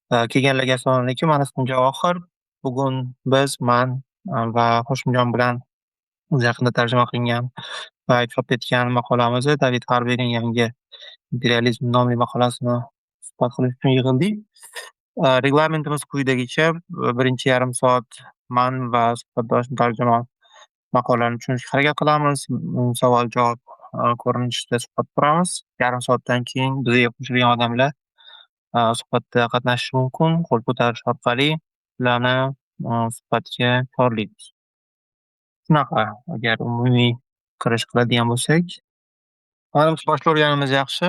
Kelganlarga assalomu alaykum. Mana ismim Javohir. Bugun man va Hoshimjon bilan yaqinda tarjima qilingan va chop etgan maqolamizni David Harveyning yangi "Imperializm" nomli maqolasini suhbat qilish uchun yig'ildik. Reglamentimiz quyidagicha: birinchi yarim soat man va suhbatdoshim tarjimon maqolani tushunishga harakat qilamiz. Savol-javob ko'rinishida suhbat quramiz. Yarim soatdan keyin bizga qo'shilgan odamlar suhbatda qatnashishi mumkin. Qo'l ko'tarish orqali ularni suhbatga chorlaymiz. Shunaqa, agar umumiy kirish qiladigan bo'lsak, manimcha boshlayverganimiz yaxshi.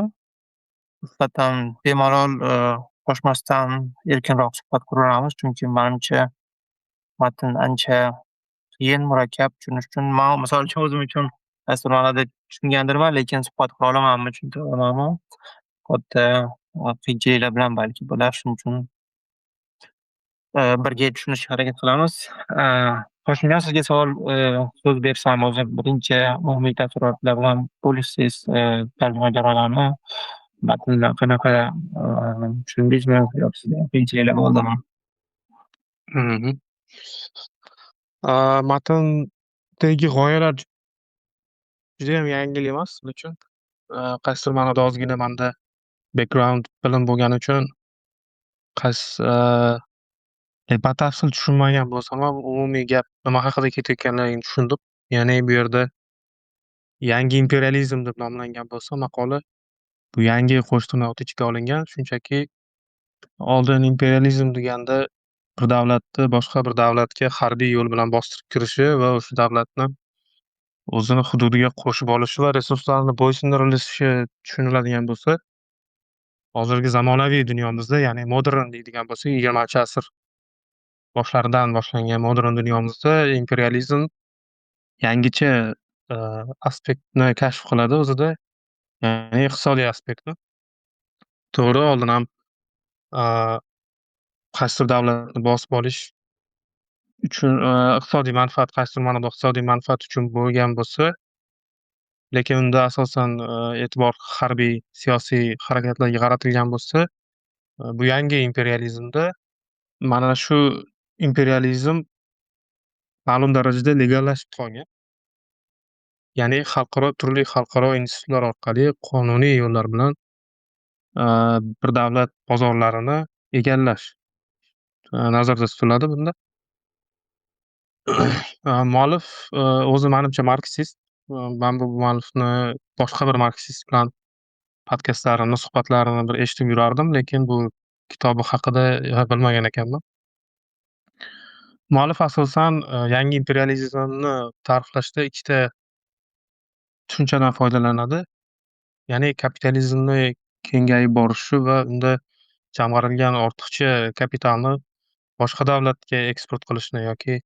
Nisbatan bemalol qo'shmasdan erkinroq suhbat quraveramiz, chunki manimcha matn ancha qiyin, murakkab tushunish uchun. Man misol uchun o'zim uchun qaysidir ma'noda tushungandirman, lekin suhbat qura olamanmi, tushuntira olamanmi? Katta qiyinchiliklar bilan balki bo'lar. Shuning uchun birga tushunishga harakat qilamiz. Hoshimjon, sizga savol so'z bersam, o'zi birinchi umumiy taassurotlar bilan bo'lishsangiz, tarjima jarayoni matnni qanaqa tushundingizmi yoki sizga qiyinchiliklar bo'ldimi? Mhm. Matndagi g'oyalar judayam yangi emas men uchun. Qaysidir ma'noda ozgina manda background bilim bo'lgani uchun batafsil tushunmagan bo'lsam ham umumiy gap nima haqida ketayotganligini tushundim. Ya'ni bu yerda yangi imperializm deb nomlangan bo'lsa maqola, bu yangi qo'sh tirnoq ichiga olingan. Shunchaki oldin imperializm deganda bir davlatni boshqa bir davlatga harbiy yo'l bilan bostirib kirishi va o'sha davlatni o'zini hududiga qo'shib olishi va resurslarini bo'ysundirilishi tushuniladigan bo'lsa, hozirgi zamonaviy dunyomizda, ya'ni modern deydigan bo'lsak, 20-asr boshlaridan boshlangan modern dunyomizda imperializm yangicha aspektni kashf qiladi o'zida, ya'ni iqtisodiy aspektni. To'g'ri, oldin ham qaysidir davlatni bosib olish uchun iqtisodiy manfaat, qaysidir ma'noda iqtisodiy manfaat uchun bo'lgan bo'lsa, lekin unda asosan e'tibor harbiy, siyosiy harakatlarga qaratilgan bo'lsa, bu yangi imperializmda mana shu imperializm ma'lum darajada legallashib qolgan. Ya'ni turli xalqaro institutlar orqali qonuniy yo'llar bilan bir davlat bozorlarini egallash nazarda tutiladi bunda. Muallif o'zi manimcha marksist. Men bu muallifni boshqa bir marksist bilan podkastlarini, suhbatlarini bir eshitib yurardim, lekin bu kitobi haqida bilmagan ekanman. Muallif asosan yangi imperializmni ta'riflashda ikkita tushunchadan foydalanadi. Ya'ni kapitalizmni kengayib borishi va unda jamg'arilgan ortiqcha kapitalni boshqa davlatga eksport qilishni yoki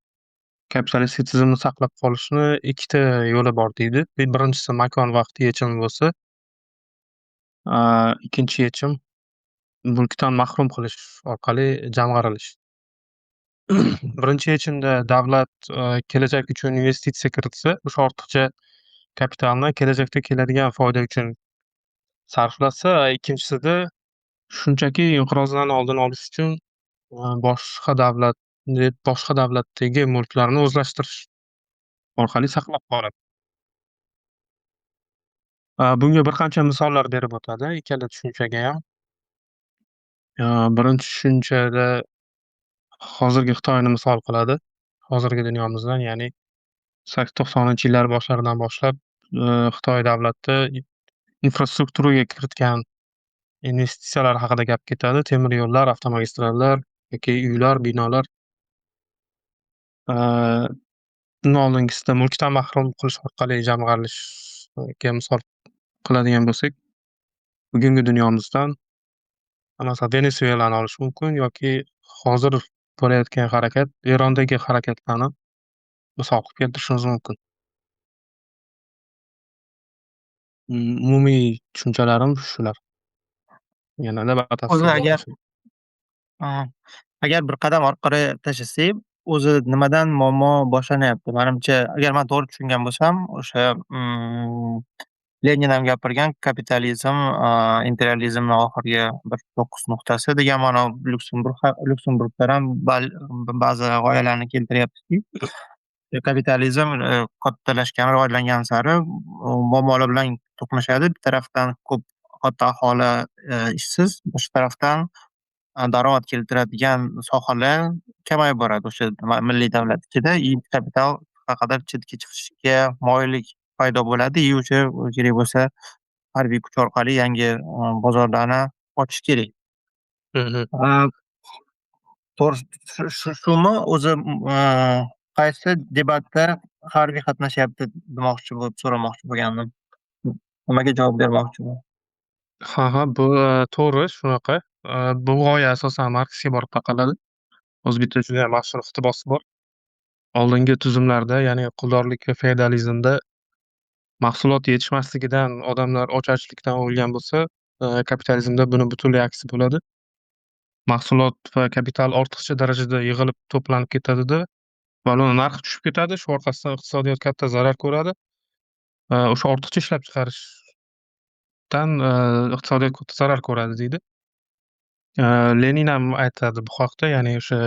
kapitalistik tizimni saqlab qolishni ikkita yo'li bor deydi. Birinchisi makon vaqt yechimi bo'lsa, ikkinchi yechim mulkdan mahrum qilish orqali jamg'arilish. Birinchi yechimda davlat kelajak uchun investitsiya kiritsa, o'sha ortiqcha kapitalni kelajakda keladigan foyda uchun sarflasa, ikkinchisida shunchaki inqirozlarni oldini olish uchun boshqa davlatdagi mulklarni o'zlashtirish orqali saqlab qoladi. Bunga bir qancha misollar berib o'tadi ikkala tushunchaga ham. Birinchi tushunchada hozirgi Xitoyni misol qiladi. Hozirgi dunyomizdan, ya'ni 80-90-yillar boshlaridan boshlab Xitoy davlati infrastrukturaga kiritgan investitsiyalar haqida gap ketadi. Temir yo'llar, avtomagistrallar yoki uylar, binolar. Bundan oldingisida mulkdan mahrum qilish orqali jamg'arilishga misol qiladigan bo'lsak, bugungi dunyomizdan masalan Venesuelani olish mumkin yoki hozir bo'layotgan harakat, Erondagi harakatlarni misol qilib keltirishimiz mumkin. Umumiy tushunchalarim shular. Yanada batafsil agar bir qadam orqaga tashlasak, o'zi nimadan muammo boshlanyapti? Menimcha, agar men to'g'ri tushungan bo'lsam, o'sha Lenin ham gapirgan kapitalizm, imperializmni oxirgi bir fokus nuqtasi degan ma'no Lyuksemburglar ham ba'zi g'oyalarni keltiryaptiki, kapitalizm kattalashgan, rivojlangan sari muammolar bilan to'qnashadi. Bir tarafdan ko'p katta aholi ishsiz, boshqa tarafdan daromad keltiradigan sohalar kamayib boradi. O'sha milliy davlat ichida и kapital faqat chetga chiqishga moyillik paydo bo'ladi и o'sha kerak bo'lsa harbiy kuch orqali yangi bozorlarni ochish kerak. Mhm. A, shumi o'zi qaysi debatda harbiy qatnashyapti demoqchi bo'lib so'ramoqchi bo'lgandim. Nimaga javob bermoqchiman? Ha, ha, bu to'g'ri, shunaqa. Bu g'oya asosan Marksga borib taqaladi. O'zbekda judayam mashhur iqtibosi bor. Oldingi tuzumlarda, ya'ni quldorlik va feodalizmda mahsulot yetishmasligidan odamlar ocharchilikdan o'lgan bo'lsa, kapitalizmda buni butunlay aksi bo'ladi. Mahsulot va kapital ortiqcha darajada yig'ilib to'planib ketadi-da va uni narxi tushib ketadi. Shu orqasidan iqtisodiyot katta zarar ko'radi. O'sha ortiqcha ishlab chiqarishdan iqtisodiyot katta zarar ko'radi deydi. Lenin ham aytadi bu haqda, ya'ni o'sha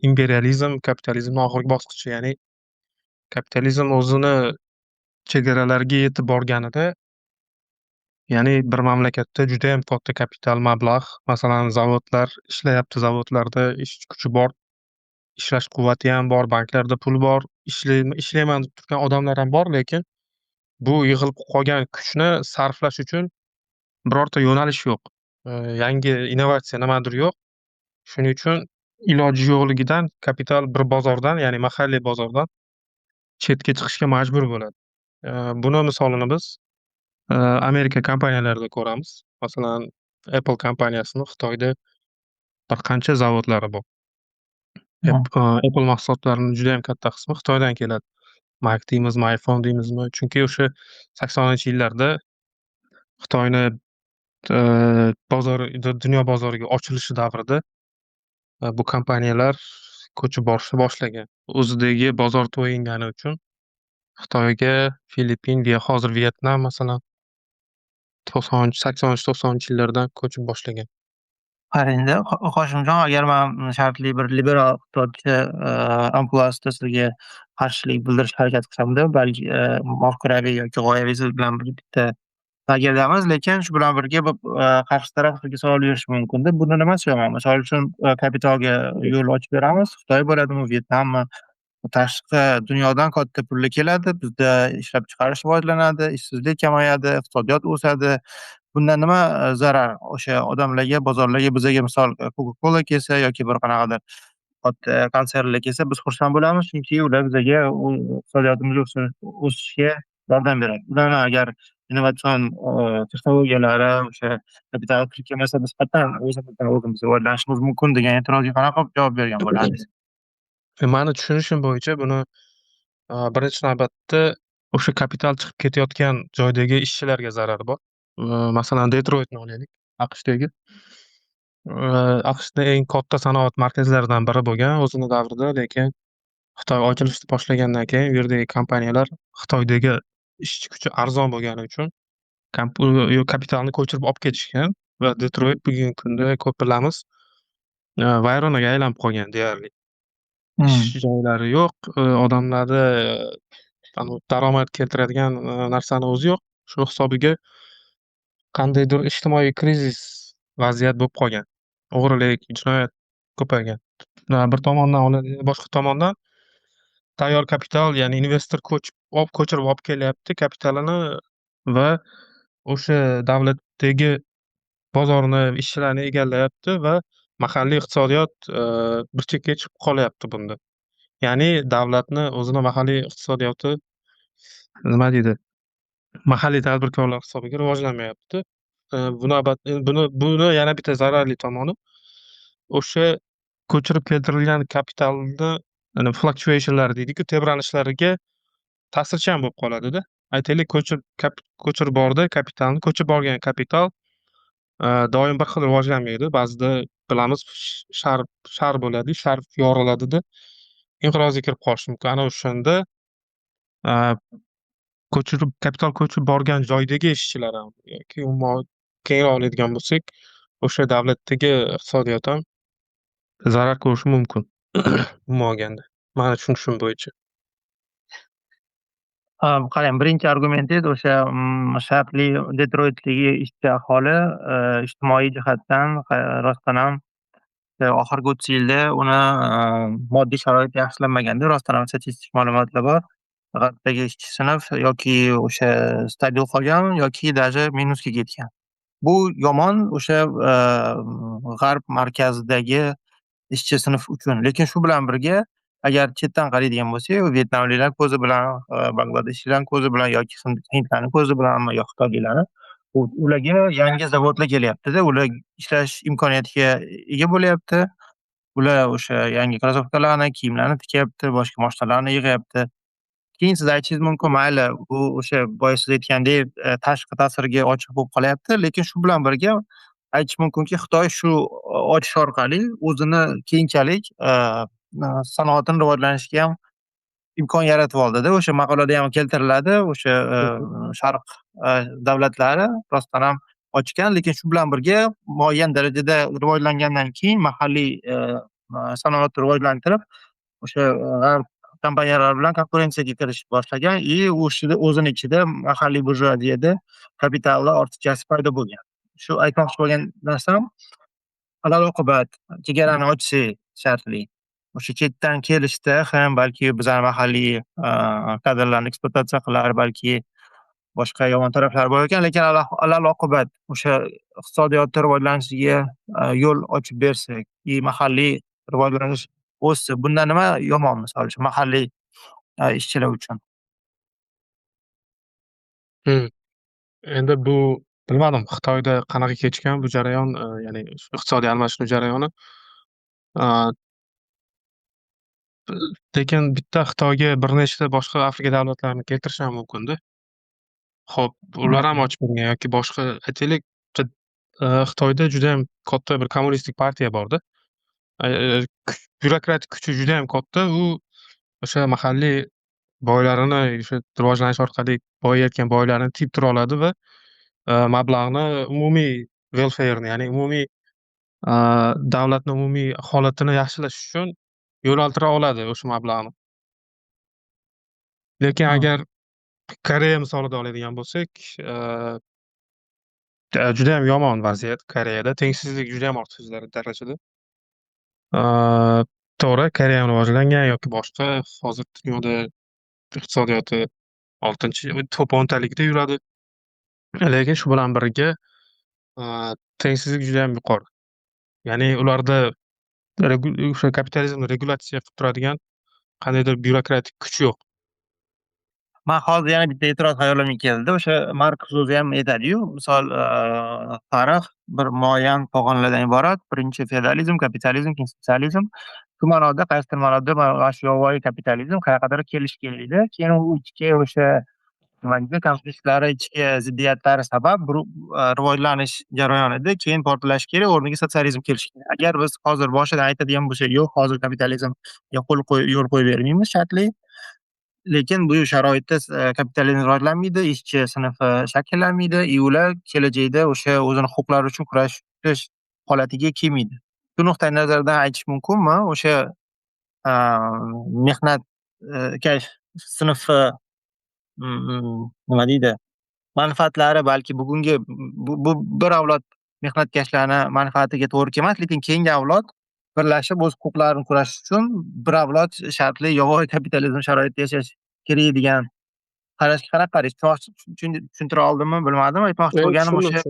imperializm kapitalizmning oxirgi bosqichi, ya'ni kapitalizm o'zini chegaralariga yetib borganida, ya'ni bir mamlakatda judayam katta kapital mablag', masalan, zavodlar ishlayapti, zavodlarda ish kuchi bor, ishlash quvvati ham bor, banklarda pul bor, ishlayman deb turgan odamlar ham bor, lekin bu yig'ilib qolgan kuchni sarflash uchun birorta yo'nalish yo'q. Yangi innovatsiya nimadir yo'q. Shuning uchun iloji yo'qligidan kapital bir bozordan, ya'ni mahalliy bozordan chetga chiqishga majbur bo'ladi. Buni misolini biz Amerika kompaniyalarida ko'ramiz. Masalan, Apple kompaniyasini Xitoyda bir qancha zavodlari bor. Apple mahsulotlarining judayam katta qismi Xitoydan keladi. Mac deymizmi, iPhone deymizmi? Chunki o'sha 80-yillarda Xitoyni dunyo bozoriga ochilishi davrida bu kompaniyalar ko'chib borishni boshlagan. O'zidagi bozor to'yingani uchun Xitoyga, Filippinga, hozir Vyetnam masalan 80-90-yillardan ko'chib boshlagan. Qarang-da, Hoshimjon, agar man shartli bir liberal iqtisodchi ampluasida sizga qarshilik bildirishga harakat qilsamda, balki mafkuraviy yoki g'oyaviy siz bilan bitta lagerdamas, lekin shu bilan birga bu qarshi taraf sizga savol berishi mumkin-da. Buni nimasi yomon? Misol uchun, kapitalga yo'l ochib beramiz. Xitoy bo'ladimi, Vyetnammi? Tashqi dunyodan katta pullar keladi. Bizda ishlab chiqarish rivojlanadi, ishsizlik kamayadi, iqtisodiyot o'sadi. Bundan nima zarar? O'sha odamlarga, bozorlarga, bizga misol Coca-Cola kelsa yoki bir qanaqadir katta konsernlar kelsa, biz xursand bo'lamiz, chunki ular bizga iqtisodiyotimiz o'sishiga yordam beradi. Ularni agar innovatsion texnologiyalari o'sha kapital kirib kelmasa, biz qattan o'zimiz rivojlanishimiz mumkin degan e'tirozga qanaqa javob bergan bo'lardingiz? Mani tushunishim bo'yicha buni birinchi navbatda o'sha kapital chiqib ketayotgan joydagi ishchilarga zarari bor. Masalan, Detroytni olaylik, AQShdagi. AQShda eng katta sanoat markazlaridan biri bo'lgan o'zini davrida, lekin Xitoy ochilishni boshlagandan keyin u yerdagi kompaniyalar Xitoydagi ishchi kuchi arzon bo'lgani uchun kapitalni ko'chirib olib ketishgan va Detroyt bugungi kunda ko'p bilamiz, vayronaga aylanib qolgan deyarli. Ish joylari yo'q, odamlarda daromad keltiradigan narsani o'zi yo'q. Shu hisobiga qandaydir ijtimoiy krizis vaziyat bo'lib qolgan. O'g'rilik, jinoyat ko'paygan. Bir tomondan boshqa tomondan tayyor kapital, ya'ni investor ko'chirib olib kelyapti kapitalini va o'sha davlatdagi bozorni, ishchilarni egallayapti va mahalliy iqtisodiyot bir chekkaga chiqib qolyapti bunda. Ya'ni davlatni o'zini mahalliy iqtisodiyoti nima deydi, mahalliy tadbirkorlar hisobiga rivojlanmayapti. Buni yana bitta zararli tomoni o'sha ko'chirib keltirilgan kapitalni fluctuation'lar deydi-ku, tebranishlariga ta'sirchan bo'lib qoladida. Aytaylik, ko'chirib bordi kapitalni, ko'chib borgan kapital doim bir xil rivojlanmaydi. Ba'zida bilamiz shar bo'ladi, shar yoriladida, inqirozga kirib qolishi mumkin. Ana o'shanda kapital ko'chirib borgan joydagi ishchilar ham yoki umuman kengroq oladigan bo'lsak, o'sha davlatdagi iqtisodiyot ham zarar ko'rishi mumkin. Umuman olganda. Mani tushunishim bo'yicha. Qarang, birinchi argumentingiz o'sha sharqli Detroytdagi ishchi aholi ijtimoiy jihatdan rostdan ham oxirgi 30 yilda uni moddiy sharoiti yaxshilanmaganda, rostdan ham statistik ma'lumotlar bor. G'arbdagi ishchi sinf yoki o'sha stabil qolgan yoki даже minusga ketgan. Bu yomon o'sha g'arb markazidagi ishchi sinf uchun. Lekin shu bilan birga, agar chetdan qaraydigan bo'lsak, vyetnamliklar ko'zi bilan, bangladeshliklar ko'zi bilan yoki hindlarni ko'zi bilan yo xitoyliklarni, ularga yangi zavodlar kelyapti-da, ular ishlash imkoniyatiga ega bo'lyapti. Ular o'sha yangi krossovkalarni, kiyimlarni tikyapti, boshqa moshinalarni yig'yapti. Keyin siz aytishingiz mumkin, mayli, bu o'sha boya siz aytgandek, tashqi ta'sirga ochiq bo'lib qolyapti, lekin shu bilan birga aytish mumkinki, Xitoy shu ochish orqali o'zini keyinchalik sanoatini rivojlanishiga ham imkon yaratib oldida. O'sha maqolada ham keltiriladi, o'sha Sharq davlatlari rostdan ham ochgan, lekin shu bilan birga muayyan darajada rivojlangandan keyin mahalliy sanoatni rivojlantirib, o'sha g'arb kompaniyalari bilan konkurensiyaga kirishib boshlagan o'zini ichida mahalliy burjuaziyada kapitalni ortiqchasi paydo bo'lgan. Shu aytmoqchi bo'lgan narsam, alal-oqibat chegarani ochsak shartli. O'sha chetdan kelishda ham balki bizani mahalliy kadrlarni ekspluatatsiya qilar, balki boshqa yomon taraflari bor ekan, lekin alal-oqibat o'sha iqtisodiyotni rivojlanishiga yo'l ochib bersak, mahalliy rivojlanish o'ssa, bundan nima yomon, misol uchun mahalliy ishchilar uchun? Endi bu bilmadim, Xitoyda qanaqa kechgan bu jarayon, ya'ni iqtisodiy almashinuv jarayoni. Lekin bitta Xitoyga bir nechta boshqa Afrika davlatlarini keltirish ham mumkin-da. Xo'p, ular ham ochib bergan yoki boshqa aytaylik, Xitoyda judayam katta bir kommunistik partiya borda. Byurokratik kuchi judayam katta. U o'sha mahalliy boylarini o'sha rivojlanish orqali boyiyotgan boylarni tiyib tura oladi va mablag'ni umumiy welfare'ni, ya'ni umumiy davlatni umumiy holatini yaxshilash uchun yo'naltira oladi o'sha mablag'ni. Lekin agar Koreya misolida oladigan bo'lsak, judayam yomon vaziyat Koreyada. Tengsizlik judayam ortiq darajada. To'g'ri, Koreya ham rivojlangan yoki boshqa hozir dunyoda iqtisodiyoti 10-to'rttalikda yuradi. Lekin shu bilan birga tengsizlik judayam yuqori. Ya'ni ularda o'sha kapitalizmni regulyatsiya qilib turadigan qandaydir byurokratik kuch yo'q. Men hozir yana bitta e'tiroz xayolimga keldi. O'sha Marks o'zi ham aytadi-yu, misol tarix bir muayyan pog'onalardan iborat. Birinchi feodalizm, kapitalizm, keyin sotsializm. Shu ma'noda, qaysidir ma'noda mana shu yovvoyi kapitalizm qayerqadir kelish keldi. Keyin u ichki o'sha nima deydi, konfliktlari, ichki ziddiyatlari sabab rivojlanish jarayonida keyin portlash kerak, o'rniga sotsializm kelishi kerak. Agar biz hozir boshidan aytadigan bo'lsak, yo'q, hozir kapitalizmga yo'l qo'yib bermaymiz shartli. Lekin bu sharoitda kapitalizm rivojlanmaydi, ishchi sinfi shakllanmaydi, ular kelajakda o'sha o'zini huquqlari uchun kurashish holatiga kelmaydi. Shu nuqtai nazardan aytish mumkinmi, o'sha mehnatkash sinfi nima deydi, manfaatlari balki bugungi bu bir avlod mehnatkashlarni manfaatiga to'g'ri kelmas, lekin keyingi avlod birlashib o'z huquqlarini kurashish uchun bir avlod shartli yovvoyi kapitalizm sharoitida yashash kerak degan qarashga qanaqa qaraysiz? Tushuntira oldimmi, bilmadim. Aytmoqchi bo'lganim o'sha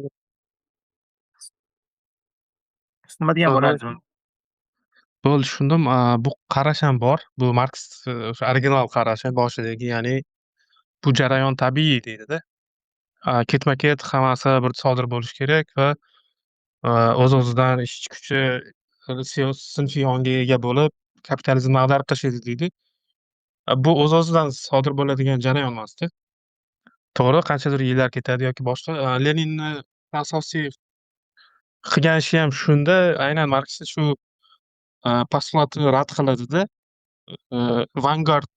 nima degan bo'lardim? Bo'ldi, tushundim. Bu qarash ham bor. Bu Marks o'sha original qarashi boshidagi, ya'ni bu jarayon tabiiy deydi-da. Ketma-ket hammasi bir sodir bo'lishi kerak va o'z-o'zidan ishchi kuchi sinfiy ongga ega bo'lib kapitalizmni ag'darib tashlaydi deydi. Bu o'z-o'zidan sodir bo'ladigan jarayon emasda. To'g'ri, qanchadir yillar ketadi yoki boshqa. Leninni asosiy qilgan ishi ham shunda, aynan Marks shu postulotni rad qiladida, Vanguard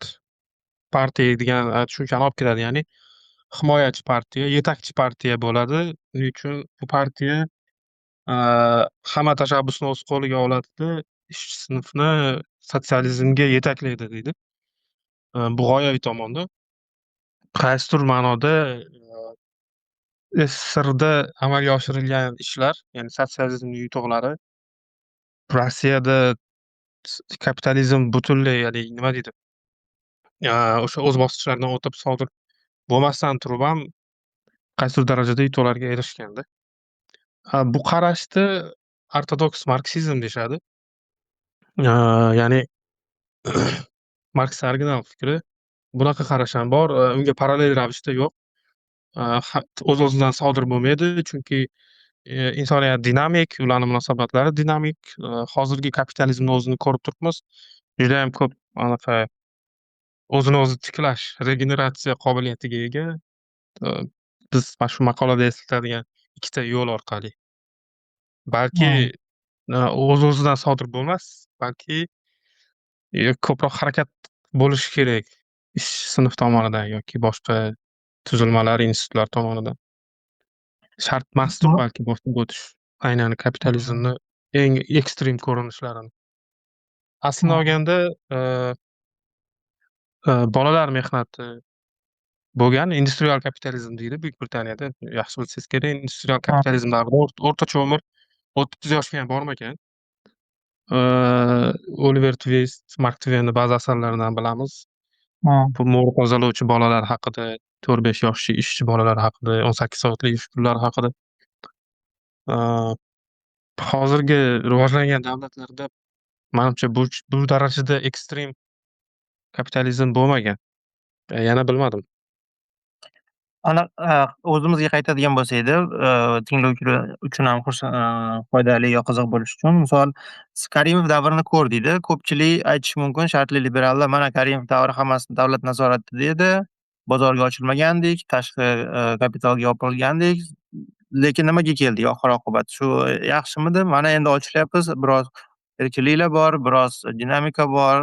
partiya degan tushunchani olib keladi. Ya'ni himoyachi partiya, yetakchi partiya bo'ladi. Shuning uchun bu partiya hamma tashabbusni o'z qo'liga oladida, ishchi sinfni sotsializmga yetaklaydi deydi. Bu g'oyaviy tomonda. Qaysidir ma'noda SSRda amalga oshirilgan ishlar, ya'ni sotsializmning yutuqlari Rossiyada kapitalizm butunlay, ya'ni nima deydi, o'sha o'z bosqichlaridan o'tib sodir bo'lmasdan turib ham qaysidir darajada yutuqlarga erishganda. Bu qarashni ortodoks marksizm deyishadi. Ya'ni Marks original fikri bunaqa qarash ham bor. Unga parallel ravishda yo'q. O'z-o'zidan sodir bo'lmaydi, chunki insoniyat dinamik, ularning munosabatlari dinamik. Hozirgi kapitalizmni o'zini ko'rib turibmiz. Judayam ko'p anaqa o'zini o'zi tiklash, regeneratsiya qobiliyatiga ega. Biz mana shu maqolada eslatadigan ikkita yo'l orqali. Balki o'z-o'zidan sodir bo'lmas, balki ko'proq harakat bo'lishi kerak ishchi sinf tomonidan yoki boshqa tuzilmalar, institutlar tomonidan. Shart emasdir balki bosib o'tish aynan kapitalizmni eng ekstrem ko'rinishlarini. Aslini olganda bolalar mehnati bo'lgan industrial kapitalizm deydi Buyuk Britaniyada. Yaxshi bilsangiz kerak, industrial kapitalizm davrida o'rtacha umr 30 yoshga ham bormagan. Oliver Twist, Mark Twainni ba'zi asarlaridan bilamiz. Bu mo'ri tozalovchi bolalar haqida, 4-5 yoshli ishchi bolalar haqida, 18 soatlik ish kunlari haqida. Hozirgi rivojlangan davlatlarda menimcha bu darajada ekstrem kapitalizm bo'lmagan. Yana bilmadim. Ana o'zimizga qaytadigan bo'lsak tinglovchilar uchun ham foydali yo qiziq bo'lishi uchun, misol Karimov davrini ko'rdikda, ko'pchilik aytishi mumkin, shartli liberallar, mana Karimov davri hammasi davlat nazoratida edi, bozorga ochilmagandik, tashqi kapitalga yopilgandik, lekin nimaga keldik oxir-oqibat? Shu yaxshimidi? Mana endi ochilyapmiz, biroz erkinliklar bor, biroz dinamika bor,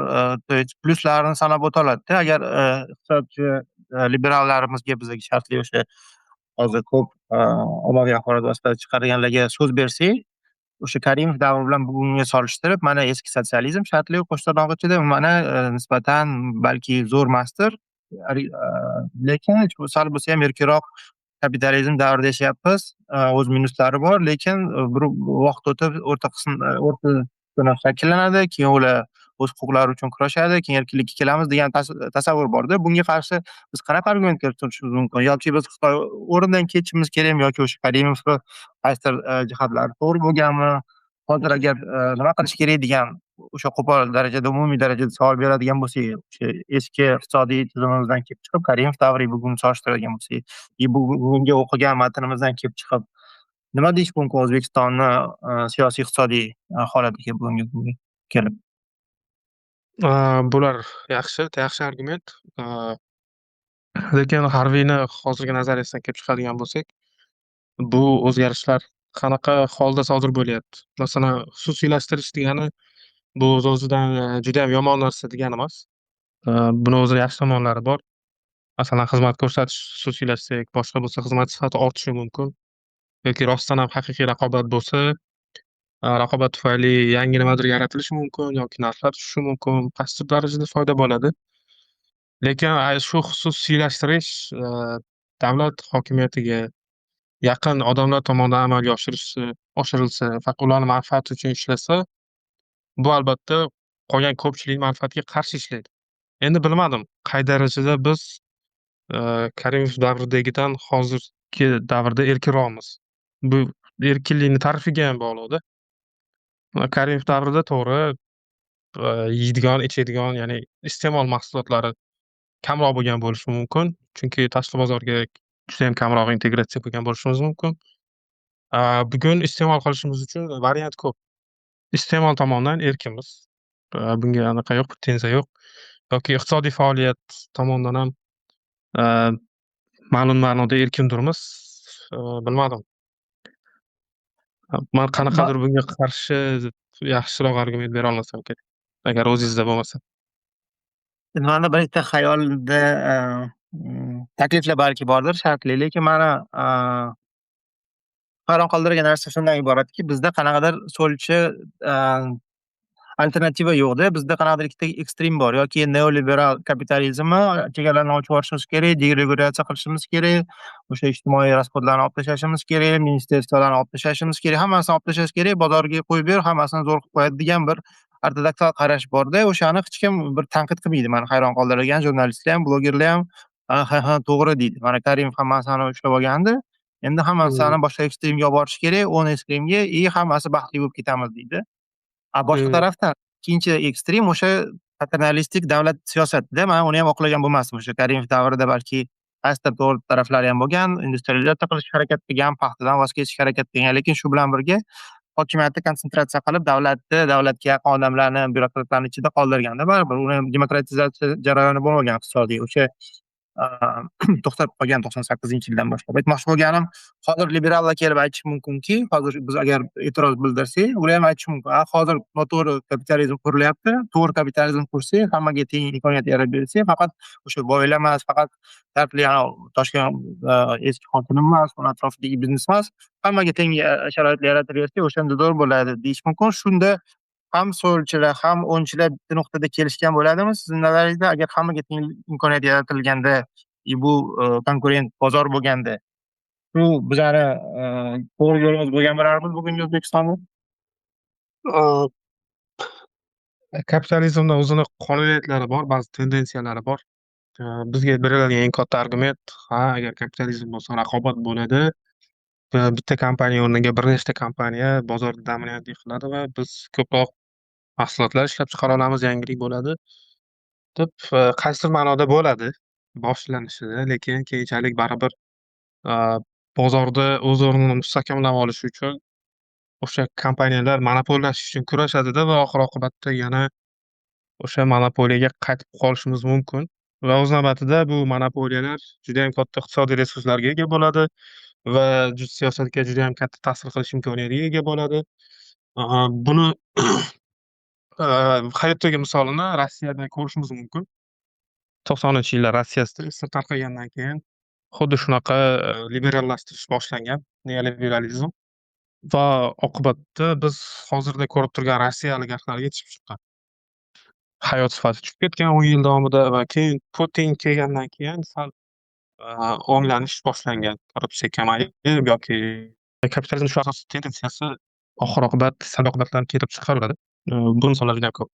to есть plyuslarini sanab o'ta oladida. Agar iqtisodchi liberallarimizga, bizga shartli o'sha hozir ko'p ommaviy axborot vositalari chiqarganlarga so'z bersak, o'sha Karimov davri bilan bugunga solishtirib, mana eski sotsializm shartli qo'shtirnoq ichida mana nisbatan balki zo'rmasdir, lekin sal bo'lsa ham erkinroq kapitalizm davrida yashayapmiz. O'z minuslari bor, lekin bir vaqt o'tib o'rta sinf shakllanadi, keyin ular o'z huquqlari uchun kurashadi, keyin erkinlikka kelamiz degan tasavvur borda. Bunga qarshi biz qanaqa argument keltirishimiz mumkin? Yoki biz Xitoy o'rnidan ketishimiz kerakmi yoki o'sha Karimovni qaysidir jihatlari to'g'ri bo'lganmi? Hozir agar nima qilish kerak degan o'sha qo'pol darajada, umumiy darajada savol beradigan bo'lsak, o'sha eski iqtisodiy tizimimizdan kelib chiqib, Karimov davriga bugun solishtiradigan bo'lsak, bugungi o'qigan matnimizdan kelib chiqib, nima deyish mumkin O'zbekistonni siyosiy iqtisodiy holatiga bugungi kunga kelib? Bular yaxshi argument. Lekin Harveyni hozirgi nazariyasidan kelib chiqadigan bo'lsak, bu o'zgarishlar qanaqa holda sodir bo'lyapti? Masalan, xususiylashtirish degani bu o'z-o'zidan judayam yomon narsa degani emas. Buni o'zida yaxshi tomonlari bor. Masalan, xizmat ko'rsatish xususiylashsak, boshqa bo'lsa xizmat sifati ortishi mumkin. Yoki rostdan ham haqiqiy raqobat bo'lsa, raqobat tufayli yangi nimadir yaratilishi mumkin yoki narxlar tushishi mumkin, qaysidir darajada foyda bo'ladi. Lekin shu xususiylashtirish davlat hokimiyatiga yaqin odamlar tomonidan amalga oshirilsa, faqat ularning manfaati uchun ishlasa, bu albatta qolgan ko'pchilik manfaatiga qarshi ishlaydi. Endi bilmadim, qay darajada biz Karimov davridagidan hozirgi davrda erkinroqmiz. Bu erkinlikni ta'rifiga ham bog'liqda. Karimov davrida to'g'ri yeydigan, ichadigan, ya'ni iste'mol mahsulotlari kamroq bo'lgan bo'lishi mumkin. Chunki tashqi bozorga juda ham kamroq integratsiya bo'lgan bo'lishimiz mumkin. Bugun iste'mol qilishimiz uchun variant ko'p. Iste'mol tomonidan erkinmiz. Bunga anaqa yo'q, pretenziya yo'q. Yoki iqtisodiy faoliyat tomonidan ham ma'lum ma'noda erkindurmiz. Bilmadim. Men qanaqadir bunga qarshi yaxshiroq argument bera olmasam kerak. Agar o'zingizda bo'lmasa. Mani bir ikkita xayolda takliflar balki bordir shartli, lekin mani hayron qoldirgan narsa shundan iboratki, bizda qanaqadir so'lchi alternativa yo'qda. Bizda qanaqadir ikkita ekstrem bor. Yoki neoliberal kapitalizmmi chegaralarni ochib yuborishimiz kerak, deregulyatsiya qilishimiz kerak, o'sha ijtimoiy rasxodlarni olib tashlashimiz kerak, ministerstvolarni olib tashlashimiz kerak, hammasini olib tashlash kerak, bozorga qo'yib ber, hammasini zo'r qilib qo'yadi degan bir ortodoksal qarash borda. O'shani hech kim bir tanqid qilmaydi. Mani hayron qoldirgan jurnalistlar ham, blogerlar ham ha, to'g'ri deydi. Mana Karimov hammasini ushlab olgandi. Endi Mmm, hammasini boshqa ekstremga olib borish kerak, 10 ekstremga, hammasi baxtli bo'lib ketamiz deydi. Boshqa mmm, tarafdan ikkinchi ekstrem o'sha paternalistik davlat siyosatida man uni ham oqlagan bo'lmasdim. O'sha Karimov davrida balki qaysidir to'g'ri taraflari ham bo'lgan, industrializatsiya qilishga harakat qilgan, paxtadan voz kechishga harakat qilgan, lekin shu bilan birga hokimiyatni konsentratsiya qilib, davlatga yaqin odamlarni, byurokratlarni ichida qoldirganda baribir uni demokratizatsiya jarayoni bo'lmagan iqtisodiy. O'sha to'xtab qolgan 98-yildan boshlab. Aytmoqchi bo'lganim, hozir liberallar kelib aytishi mumkinki, hozir biz agar e'tiroz bildirsak, ular ham aytishi mumkin. Hozir noto'g'ri kapitalizm qurilyapti. To'g'ri kapitalizm qursak, hammaga teng imkoniyat yaratib bersak, faqat o'sha boylar emas, faqat dardli toshgan eski xotin emas, uni atrofidagi biznes emas, hammaga teng sharoitlar yaratib bersak, o'shanda zo'r bo'ladi deyish mumkin. Shunda ham so'lchilar, ham o'ngchilar bitta nuqtada kelishgan bo'ladimi sizni nazaringizda? Agar hammaga teng imkoniyat yaratilganda, bu konkurent bozor bo'lganda, shu bizani to'g'ri yo'limiz bo'lgan bo'larmiz bugungi O'zbekistonda? aaa, kapitalizmda o'zini qonuniyatlari bor, ba'zi tendensiyalari bor. Bizga beriladigan eng katta argument, ha, agar kapitalizm bo'lsa raqobat bo'ladi, bitta kompaniya o'rniga bir nechta kompaniya bozorda dominantlik qiladi va biz ko'proq mahsulotlar ishlab chiqara olamiz, yangilik bo'ladi deb, qaysidir ma'noda bo'ladi boshlanishida, lekin keyinchalik baribir, aaa, bozorda o'z o'rnini mustahkamlab olish uchun o'sha kompaniyalar monopollash uchun kurashadida va oxir-oqibatda yana o'sha monopoliyaga qaytib qolishimiz mumkin va o'z navbatida bu monopoliyalar judayam katta iqtisodiy resurslarga ega bo'ladi va siyosatga judayam katta ta'sir qilish imkoniyatiga ega bo'ladi. Buni hayotdagi misolini Rossiyada ko'rishimiz mumkin. 90-yillar Rossiya sir tarqagandan keyin xuddi shunaqa, liberallashtirish boshlangan, neoliberalizm va oqibatda biz hozirda ko'rib turgan Rossiya oligarxlariga chiqib chiqqan. Hayot sifati tushib ketgan 10 yil davomida va keyin Putin kelgandan keyin sal, o'nglanish boshlangan. Korrupsiya kamayib yoki kapitalizm shu asosiy tendensiyasi oxir-oqibat salbiy oqibatlarni keltirib chiqaradi. Bu misollar juda ko'p.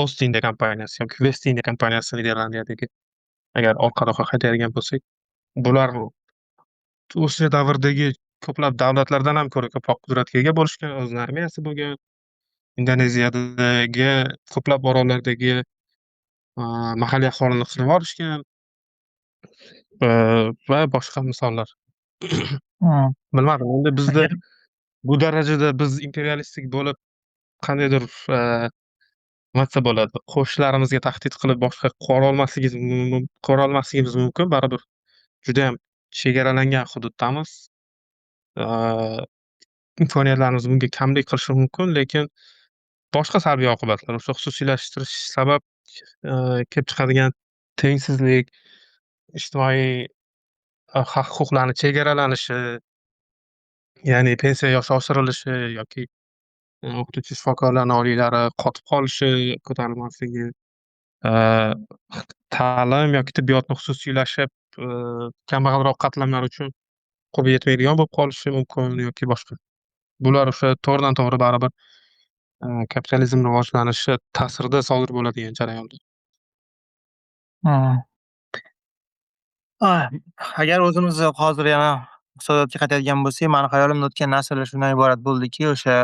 Ostindia kompaniyasi yoki Westindia kompaniyasi Niderlandiyadagi agar orqa-roqqa qaytadigan bo'lsak, bular o'sha davrdagi ko'plab davlatlardan ham ko'ra ko'proq qudratga ega bo'lishgan, o'zini armiyasi bo'lgan. Indoneziyadagi ko'plab orollardagi, mahalliy aholini qisib olishgan, va boshqa misollar. Hımm. Bilmadim, endi bizda Agar bu darajada biz imperialistik bo'lib, qandaydir, nima desa bo'ladi, qo'shnilarimizga tahdid qilib boshqa qura olmasligimiz mumkin. Baribir judayam chegaralangan hududdamiz. Aaa, imkoniyatlarimiz bunga kamlik qilishi mumkin, lekin boshqa salbiy oqibatlar, o'sha xususiylashtirish sabab, kelib chiqadigan tengsizlik, ijtimoiy, haq-huquqlarni chegaralanishi, ya'ni pensiya yoshi oshirilishi yoki, o'qituvchi, shifokorlarni oliylari qotib qolishi, ko'tarilmasligi, aaa, ta'lim yoki tibbiyotni xususiylashib, kambag'alroq qatlamlar uchun qurbi yetmaydigan bo'lib qolishi mumkin yoki boshqa. Bular o'sha to'g'ridan-to'g'ri baribir, kapitalizm rivojlanishi ta'sirida sodir bo'ladigan jarayonlar. hımm. Ah, agar o'zimiz hozir yana iqtisodiyotga qaytadigan bo'lsak, mani hayolimda o'tgan narsalar shundan iborat bo'ldiki, o'sha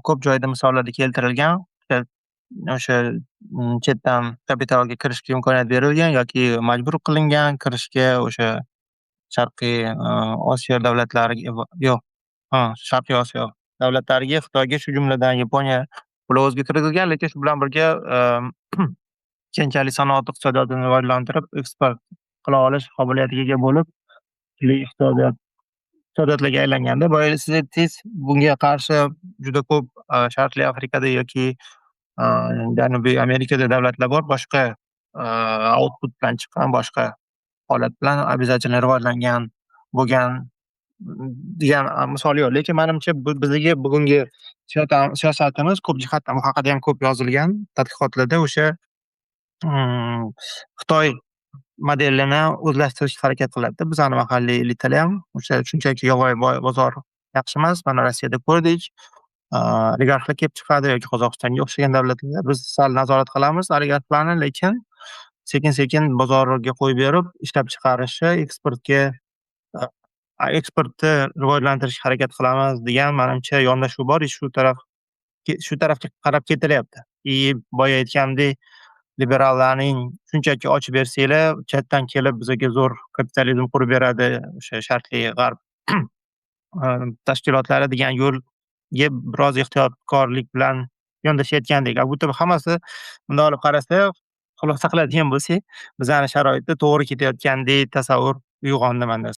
ko'p joyda misollarda keltirilgan, o'sha chetdan kapitalga kirishga imkoniyat berilgan yoki majbur qilingan kirishga o'sha Sharqiy Osiyo davlatlariga yo'q, Sharqiy Osiyo davlatlariga, Xitoyga, shu jumladan Yaponiya bular o'zga kiritilgan, lekin shu bilan birga keyinchalik sanoat iqtisodiyotini rivojlantirib, eksport qila olish qobiliyatiga ega bo'lib, turli iqtisodiyotlarga aylanganda, boya siz aytdingiz, bunga qarshi juda ko'p Sharqiy Afrikada yoki a, Janubiy Amerikada davlatlar bor, boshqa output bilan chiqqan boshqa holat bilan обязательно rivojlangan bo'lgan degan misol yo'q. Lekin menimcha bizdagi bugungi siyosatimiz ko'p jihatdan bu haqida ham ko'p yozilgan tadqiqotlarda o'sha Xitoy modelini o'zlashtirishga harakat qilyapti. Bizani mahalliy elitalar ham o'sha shunchaki yovvoyi bozor yaxshi emas. Mana Rossiyada ko'rdik. Oligarxlar kelib chiqadi yoki Qozog'istonga o'xshagan davlatlarda biz sal nazorat qilamiz oligarxlarni, lekin sekin-sekin bozorga qo'yib berib, ishlab chiqarishi, eksportni rivojlantirishga harakat qilamiz degan menimcha yondashuv bor. Shu tarafga qarab ketilyapti. Boya aytgandek, liberallarning shunchaki ochib bersanglar, chetdan kelib bizga zo'r kapitalizm qurib beradi, o'sha sharqiy g'arb tashkilotlari degan yo'lga biroz ehtiyotkorlik bilan yondashayotgandek. Bu yerda hammasi bunday olib qarasak, xulosa qiladigan bo'lsak, bizani sharoitda to'g'ri ketayotgandek tasavvur uyg'ondi menda.